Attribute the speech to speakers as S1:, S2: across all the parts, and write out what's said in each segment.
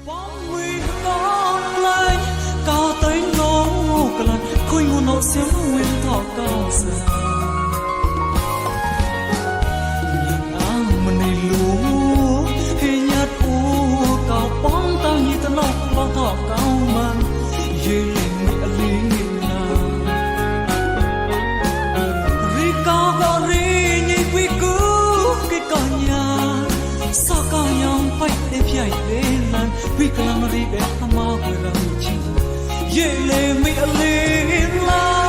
S1: bóng mây con lên cao tới ngô cả lần khôi ngô nọ xéo nguyên thọ cao xa nhìn áng mà này lúa hề nhát u cao bóng tao như ta nọc lo thọ cao man dê lên mẹ lý na ri cao gò ri như quý cứu cái cò nhà sao cao nhau phải để phải để lan quý cao ri để mà quên làm chi dê lên mẹ lý na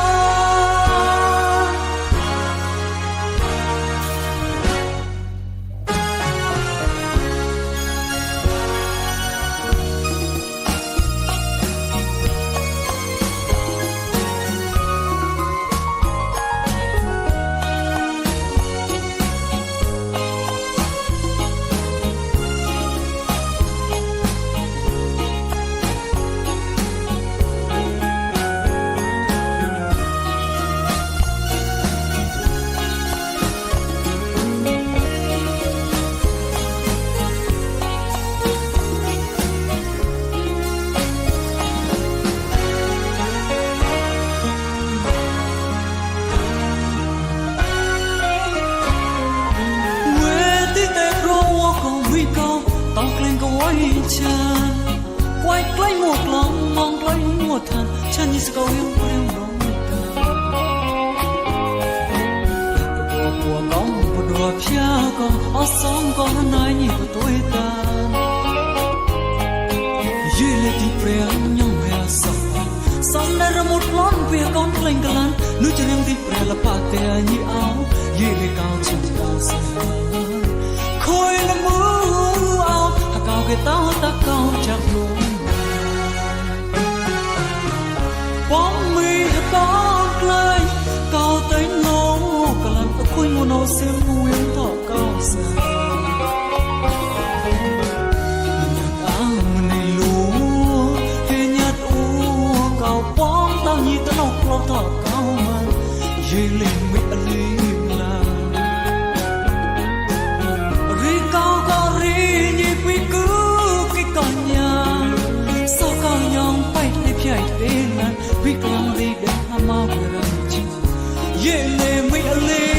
S1: chan quay lấy một lòng mong lấy một thằng chân như sự cầu yêu yêu nồng đậm của con một đùa pia con ở sông con nói như của tôi ta dưới lệ thì prem nhung về sông đây là một lon về con lên cả lan núi chân em thì prem là pate như áo dưới lệ cao chân cao xa khôi là mưa áo cao cái tao ta cao chắc luôn bóng mây con lên cao tới nô cả lần có khôi ngô nô xem nguyên thọ cao xa nhạc áng này lúa về nhát u cao bóng tao như ta nọc lo thọ cao man dê lên mẹ lý là ri cao có ri như quý cứ cái con nhà sao cao nhau phải để phải để lan quý cao đi để mà vừa làm chi dê lên mẹ lý